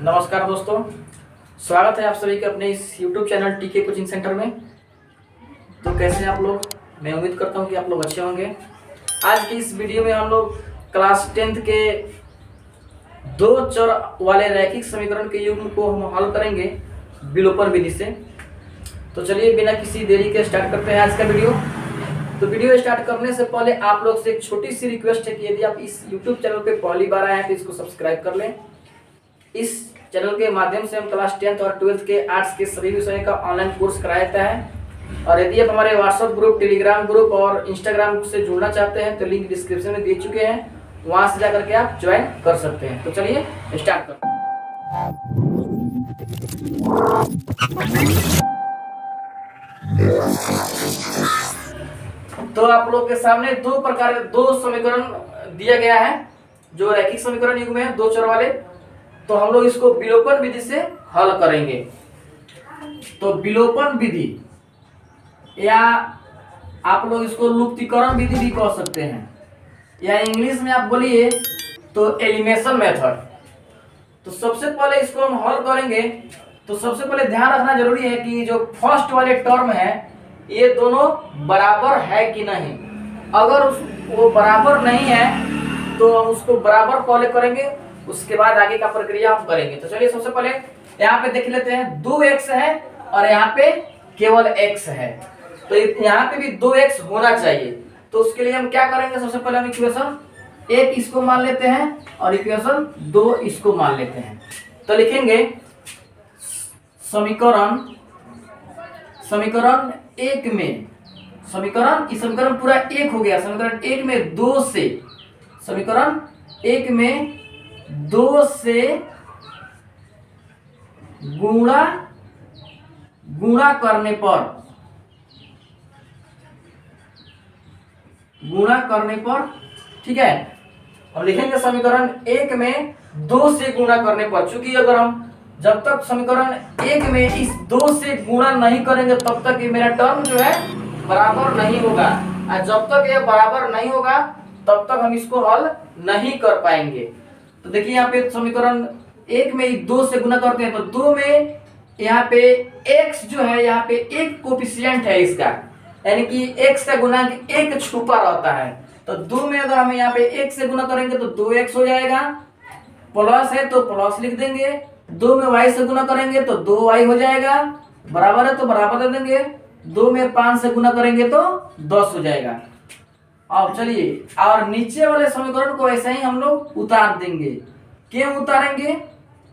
नमस्कार दोस्तों, स्वागत है आप सभी के अपने इस YouTube चैनल टीके कोचिंग सेंटर में। तो कैसे हैं आप लोग? मैं उम्मीद करता हूं कि आप लोग अच्छे होंगे। आज की इस वीडियो में हम लोग क्लास 10th के दो चर वाले रैखिक समीकरण के युग्म को हम हल करेंगे विलोपन विधि से। तो चलिए बिना किसी देरी के स्टार्ट करते हैं आज का वीडियो। तो वीडियो स्टार्ट करने से पहले आप लोग से एक छोटी सी रिक्वेस्ट है कि यदि आप इस YouTube चैनल पे पहली बार आए हैं तो इसको सब्सक्राइब कर लें। इस चैनल के माध्यम से हम क्लास 10th और 12th के आर्ट्स के सभी विषयों का ऑनलाइन कोर्स कराया जाता है। और यदि आप हमारे व्हाट्सएप ग्रुप, टेलीग्राम ग्रुप और इंस्टाग्राम से जुड़ना चाहते हैं तो लिंक डिस्क्रिप्शन में दे चुके हैं, वहां से जाकर के आप ज्वाइन कर सकते हैं। तो चलिए स्टार्ट करते हैं। तो आप लोग के सामने दो समीकरण दिया गया है जो रैखिक समीकरण युग्म है, दो चर वाले। तो हम लोग इसको विलोपन विधि से हल करेंगे। तो विलोपन विधि या आप लोग इसको लुप्तीकरण विधि भी कह सकते हैं, या इंग्लिश में आप बोलिए तो एलिमिनेशन मेथड। तो सबसे पहले इसको हम हल करेंगे। तो सबसे पहले ध्यान रखना जरूरी है कि जो फर्स्ट वाले टर्म है ये दोनों बराबर है कि नहीं। अगर वो बराबर नहीं है तो हम उसको बराबर पहले करेंगे, उसके बाद आगे का प्रक्रिया हम करेंगे। तो चलिए सबसे पहले यहाँ पे देख लेते हैं, 2x है और यहाँ पे केवल x है। तो यहाँ पे भी 2x होना चाहिए। तो उसके लिए हम क्या करेंगे, सबसे पहले हम इक्वेशन 1 इसको मान लेते हैं और इक्वेशन 2 इसको मान लेते हैं। तो लिखेंगे समीकरण 1 में समीकरण पूरा 1 हो गया। समीकरण 1 में 2 से समीकरण 1 में 2 से गुणा करने पर ठीक है। अब लिखेंगे समीकरण 1 में 2 से गुणा करने पर, चूंकि अगर हम जब तक समीकरण 1 में इस 2 से गुणा नहीं करेंगे तब तक ये मेरा टर्म जो है बराबर नहीं होगा। और जब तक ये बराबर नहीं होगा तब तक हम इसको हल नहीं कर पाएंगे। तो देखिए यहाँ पे समीकरण 1 में 2 से गुणा करते हैं तो 2 में यहाँ पे x जो है, यहाँ पे एक कोफिशिएंट है इसका, यानी कि x का गुणांक 1 छुपा रहता है। तो 2 में अगर हम यहाँ पे 1 से गुणा करेंगे तो 2x हो जाएगा, प्लस है तो प्लस लिख देंगे। 2 में y से गुणा करेंगे तो 2y हो जाएगा, बराबर है तो बराबर दे देंगे। 2 में 5 से गुणा करेंगे तो 10 हो जाएगा। अब चलिए और नीचे वाले समीकरण को ऐसे ही हम लोग उतार देंगे। क्यों उतारेंगे?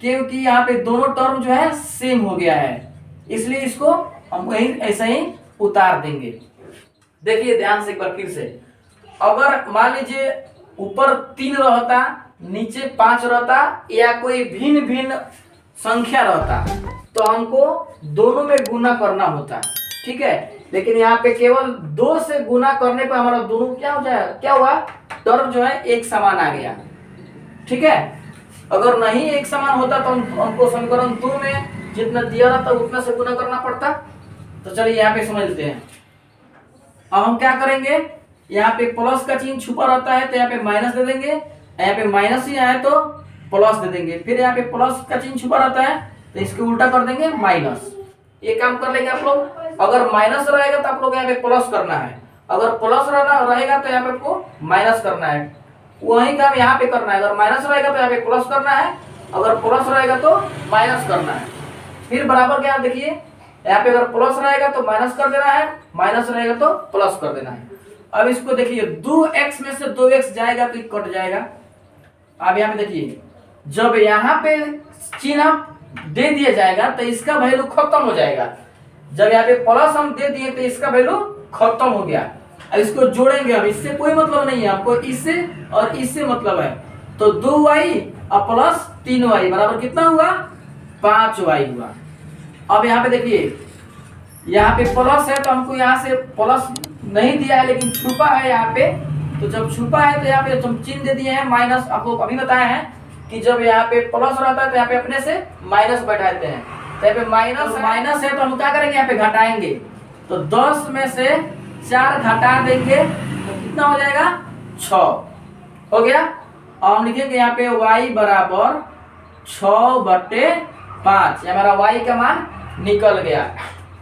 क्योंकि यहाँ पे दोनों टर्म जो है सेम हो गया है, इसलिए इसको हम वही ऐसे ही उतार देंगे। देखिए ध्यान से एक बार फिर से, अगर मान लीजिए ऊपर 3 रहता, नीचे 5 रहता या कोई भिन्न भिन्न संख्या रहता तो हमको दोनों में गुना करना होता, ठीक है। लेकिन यहाँ पे केवल 2 से गुना करने पर हमारा दोनों क्या हुआ, टर्म जो है एक समान आ गया, ठीक है। अगर नहीं एक समान होता तो हमको समीकरण 2 में जितना दिया रहता उतना से गुना करना पड़ता। तो चलिए यहाँ पे समझ लेते हैं। अब हम क्या करेंगे, यहाँ पे प्लस का चिन्ह छुपा रहता है तो यहाँ पे माइनस दे देंगे, यहाँ पे माइनस ही आए तो प्लस दे देंगे। फिर यहाँ पे प्लस का चिन्ह छुपा रहता है तो इसको उल्टा कर देंगे माइनस। ये काम कर लेंगे आप लोग। अगर माइनस रहेगा तो आप लोग यहाँ पे प्लस करना है, अगर प्लस रहेगा तो यहाँ पे आपको माइनस करना है। वही काम यहाँ पे करना है, अगर माइनस रहेगा तो यहाँ पे प्लस करना है, अगर प्लस रहेगा तो माइनस करना है। फिर बराबर क्या देखिए, यहाँ पे अगर प्लस रहेगा तो माइनस कर देना है, माइनस रहेगा तो प्लस कर देना है। अब इसको देखिए 2x में से 2x जाएगा तो कट जाएगा। अब यहाँ पे देखिए जब यहाँ पे चिन्ह दे दिया जाएगा तो इसका वैल्यू खत्म हो जाएगा। जब यहाँ पे प्लस हम दे दिए तो इसका वैल्यू खत्म हो गया। अब इसको जोड़ेंगे, अब इससे कोई मतलब नहीं है, आपको इससे और इससे मतलब है। तो 2y और प्लस 3y बराबर कितना हुआ, 5y हुआ। अब यहाँ पे देखिए यहाँ पे प्लस है तो हमको यहाँ से प्लस नहीं दिया है लेकिन छुपा है यहाँ पे। तो जब छुपा है तो यहाँ पे हम चिन्ह दे दिए हैं माइनस। आपको अभी बताया है कि जब यहाँ पे प्लस रहता है तो यहाँ पे अपने से माइनस बैठाते हैं। तो यहाँ पे माइनस है तो हम क्या करेंगे, यहाँ पे घटाएंगे। तो 10 में से 4 घटा देंगे तो कितना हो जाएगा, 6 हो गया। और हम लिखेंगे यहाँ पे y बराबर 6/5, ये हमारा y का मान निकल गया।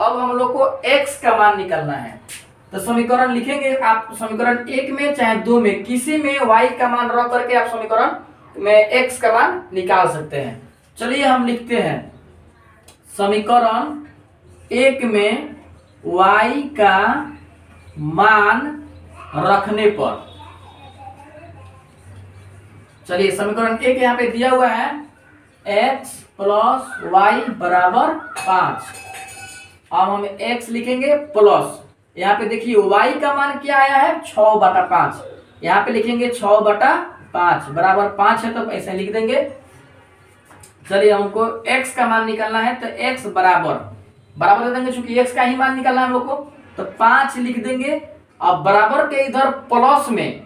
अब हम लोग को x का मान निकालना है, तो समीकरण लिखेंगे आप समीकरण 1 में चाहे 2 में, किसी में y का मान रख करके आप समीकरण में x का मान निकाल सकते हैं। चलिए हम लिखते हैं समीकरण 1 में y का मान रखने पर, चलिए समीकरण 1 यहाँ पे दिया हुआ है x + y = 5। अब हम x लिखेंगे प्लस, यहाँ पे देखिए y का मान क्या आया है 6/5, यहाँ पे लिखेंगे 6/5 बराबर 5 है, तो ऐसे लिख देंगे। चलिए हमको x का मान निकालना है, तो x बराबर दे देंगे, चूंकि x का ही मान निकालना है हम लोग को, तो 5 लिख देंगे। अब बराबर के इधर प्लस में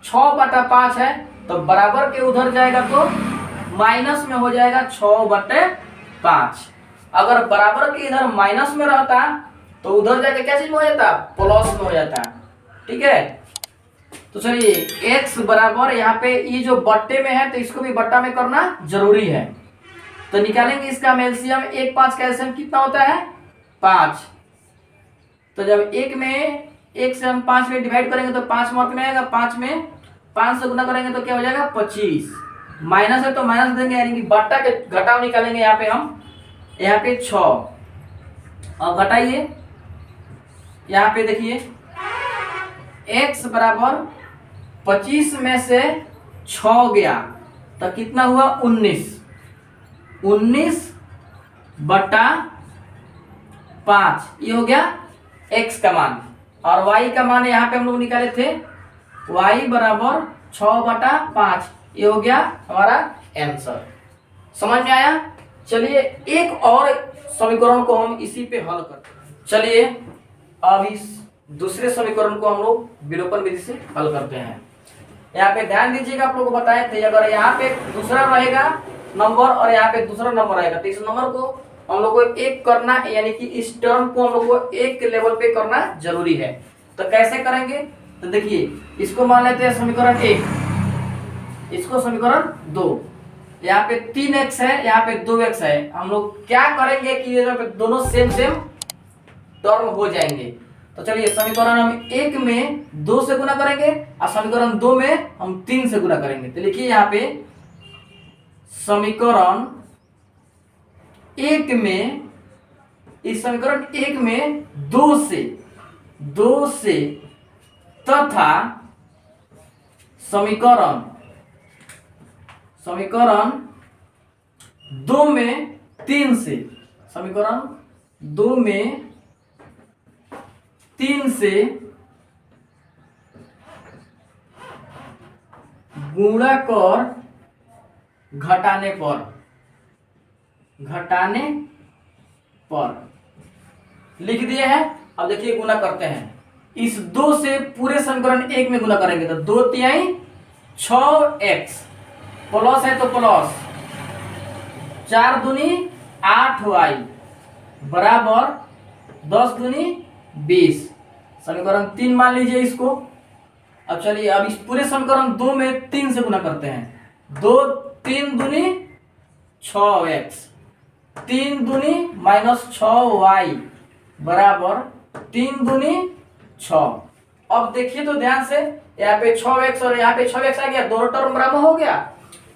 6/5 है, तो बराबर के उधर जाएगा तो माइनस में हो जाएगा 6/5। अगर बराबर के इधर माइनस में रहता तो उधर जाके क्या चीज में हो जाता, प्लस में हो जाता। ठीक है, तो चलिए x बराबर, यहाँ पे ये जो बट्टे में है तो इसको भी बट्टा में करना जरूरी है, तो निकालेंगे इसका एलसीएम। 1 5 का एलसीएम कितना होता है 5, तो जब 1 में 1 से हम 5 में डिवाइड करेंगे तो 5 मार्क में आएगा, 5 में 5 से गुना करेंगे तो क्या हो जाएगा 25, माइनस है तो माइनस देंगे, यानी कि बट्टा के घटाव निकालेंगे। यहाँ पे हम यहाँ पे 6, अब घटाइए, यहाँ पे देखिए x बराबर 25 में से 6 गया तो कितना हुआ 19/5, ये हो गया x का मान। और y का मान यहाँ पे हम लोग निकाले थे y बराबर 6/5, ये हो गया हमारा आंसर। समझ में आया? चलिए एक और समीकरण को हम इसी पे हल करते हैं। चलिए अब इस दूसरे समीकरण को हम लोग विलोपन विधि से हल करते हैं। यहाँ पे ध्यान दीजिएगा, आप लोगों को बताए थे अगर यहाँ पे दूसरा रहेगा नंबर और यहाँ पे दूसरा नंबर रहेगा तो इस नंबर को हम लोग को एक करना, यानी कि इस टर्म को हम लोग को एक लेवल पे करना जरूरी है। तो कैसे करेंगे, तो देखिए इसको मान लेते हैं समीकरण 1, इसको समीकरण 2। यहाँ पे 3x है, यहाँ पे 2x है। हम लोग क्या करेंगे कि यहाँ पे दोनों सेम टर्म हो जाएंगे। तो चलिए समीकरण हम 1 में 2 से गुना करेंगे और समीकरण 2 में हम 3 से गुना करेंगे। तो लिखिए यहाँ पे समीकरण 1 में, इस समीकरण 1 में 2 से तथा समीकरण 2 में 3 से, समीकरण 2 में 3 से गुणा कर घटाने पर लिख दिए हैं। अब देखिए गुना करते हैं, इस 2 से पूरे समीकरण 1 में गुना करेंगे तो 2 तिहाई 6x प्लस है तो प्लस 4 दूनी 8y बराबर 10 दूनी 20, समीकरण 3 मान लीजिए इसको। अब चलिए अब इस पूरे समीकरण 2 में 3 से गुना करते हैं, 2 3 दूनी 6x, 3 दूनी माइनस 6y बराबर 3 दूनी 6। अब देखिए तो ध्यान से, यहाँ पे 6x और यहाँ पे 6x आ गया, दोनों टर्म बराबर हो गया।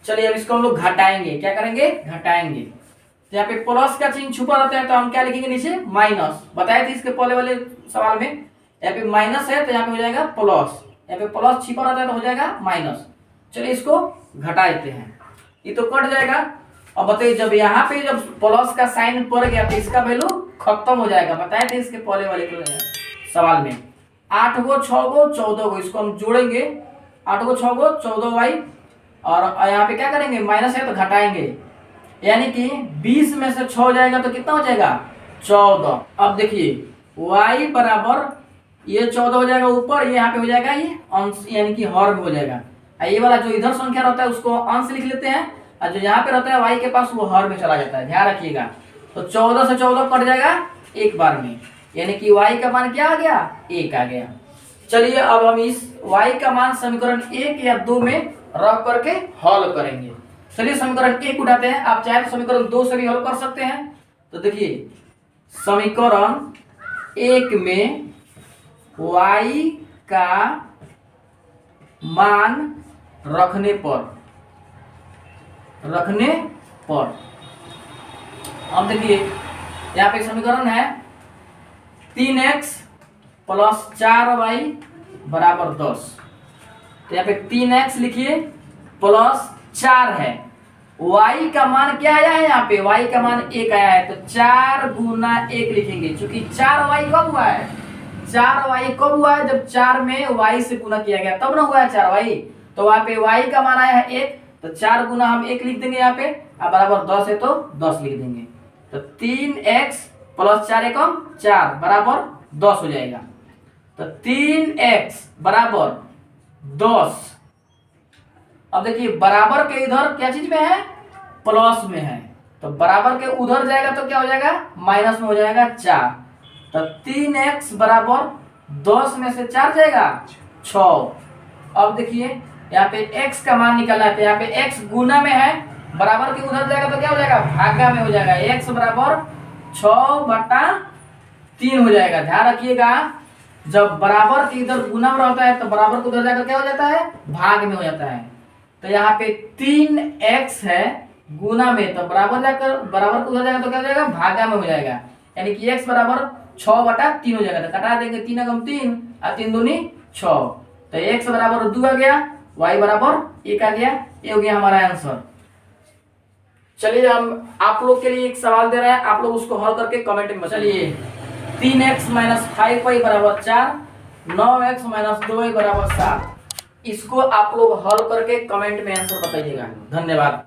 चलिए अब इसको हम लोग घटाएंगे, क्या करेंगे घटाएंगे। तो यहाँ पे प्लस का चिन्ह छुपा रहता है तो हम क्या लिखेंगे नीचे माइनस, बताए थे इसके पहले वाले सवाल में। यहाँ पे माइनस है तो यहाँ पे हो जाएगा प्लस, यहाँ पे प्लस छिपा रहता है तो हो जाएगा माइनस। चलिए इसको घटा देते हैं, ये तो कट जाएगा। अब बताइए जब यहाँ पे जब प्लस का साइन पड़ गया तो इसका वैल्यू खत्म हो जाएगा, बताए थे इसके पहले वाले सवाल में। 8 गो 6 गो 14 गो, इसको हम जोड़ेंगे, 8 गो 6 गो 14y, और यहाँ पे क्या करेंगे माइनस है तो घटाएंगे, यानी कि 20 में से 6 हो जाएगा तो कितना हो जाएगा 14। अब देखिए y बराबर ये 14 हो जाएगा ऊपर, ये यहाँ पे हो जाएगा ये अंश, यानी कि हर हो जाएगा। ये वाला जो इधर संख्या रहता है उसको अंश लिख लेते हैं, और जो यहाँ पे रहता है y के पास वो हर में चला जाता है, ध्यान रखिएगा। तो 14 से 14 कट जाएगा एक बार में, यानी कि y का मान क्या आ गया 1 आ गया। चलिए अब हम इस y का मान समीकरण 1 या 2 में रख करके हल करेंगे। चलिए समीकरण 1 उठाते हैं, आप चाहे तो समीकरण 2 से भी हल कर सकते हैं। तो देखिए समीकरण 1 में y का मान रखने पर अब देखिए यहाँ पे समीकरण है 3x प्लस 4y बराबर 10। तो यहाँ पे 3x लिखिए प्लस 4 है, y का मान क्या आया है, यहाँ पे y का मान 1 आया है, तो 4 गुना 1 लिखेंगे। चूंकि 4y कब हुआ है, 4y कब हुआ है, जब 4 में y से गुना किया गया तब ना हुआ है 4y। तो वहां पे y का मान आया है 1, तो 4 गुना हम 1 लिख देंगे यहाँ पे, अब बराबर 10 है तो 10 लिख देंगे। तो 3x प्लस 4 एकम 4 बराबर 10 हो जाएगा। तो 3x बराबर 10। अब देखिए बराबर के इधर क्या चीज में है, प्लस में है, तो बराबर के उधर जाएगा तो क्या हो जाएगा, माइनस में हो जाएगा 4। तो 3x बराबर 10 में से 4 जाएगा 6। अब देखिए यहाँ पे x का मान निकालना है, तो यहाँ पे x गुना में है, बराबर के उधर जाएगा तो क्या हो जाएगा, भागा में हो जाएगा। x बराबर 6/3 हो जाएगा। ध्यान रखिएगा जब बराबर के इधर गुना में रहता है तो बराबर के उधर जाकर क्या हो जाता है, भाग में हो जाता है। तो यहाँ पे 3x है गुना में, तो बराबर के उधर जाएगा तो क्या हो जाएगा, भागा में हो जाएगा। यानी कि x बराबर 6/3 हो जाएगा। तो कटा देंगे 3 एकम 3 और 3 दूनी 6। तो x बराबर 2 आ गया, y बराबर 1 आ गया। ये हो गया हमारा आंसर। चलिए हम आप लोग के लिए एक सवाल दे रहे हैं, आप लोग उसको हल करके कमेंट में चलिए 3x माइनस 5y बराबर 4, 9x माइनस 2y बराबर 7। इसको आप लोग हल करके कमेंट में आंसर बताइएगा। धन्यवाद।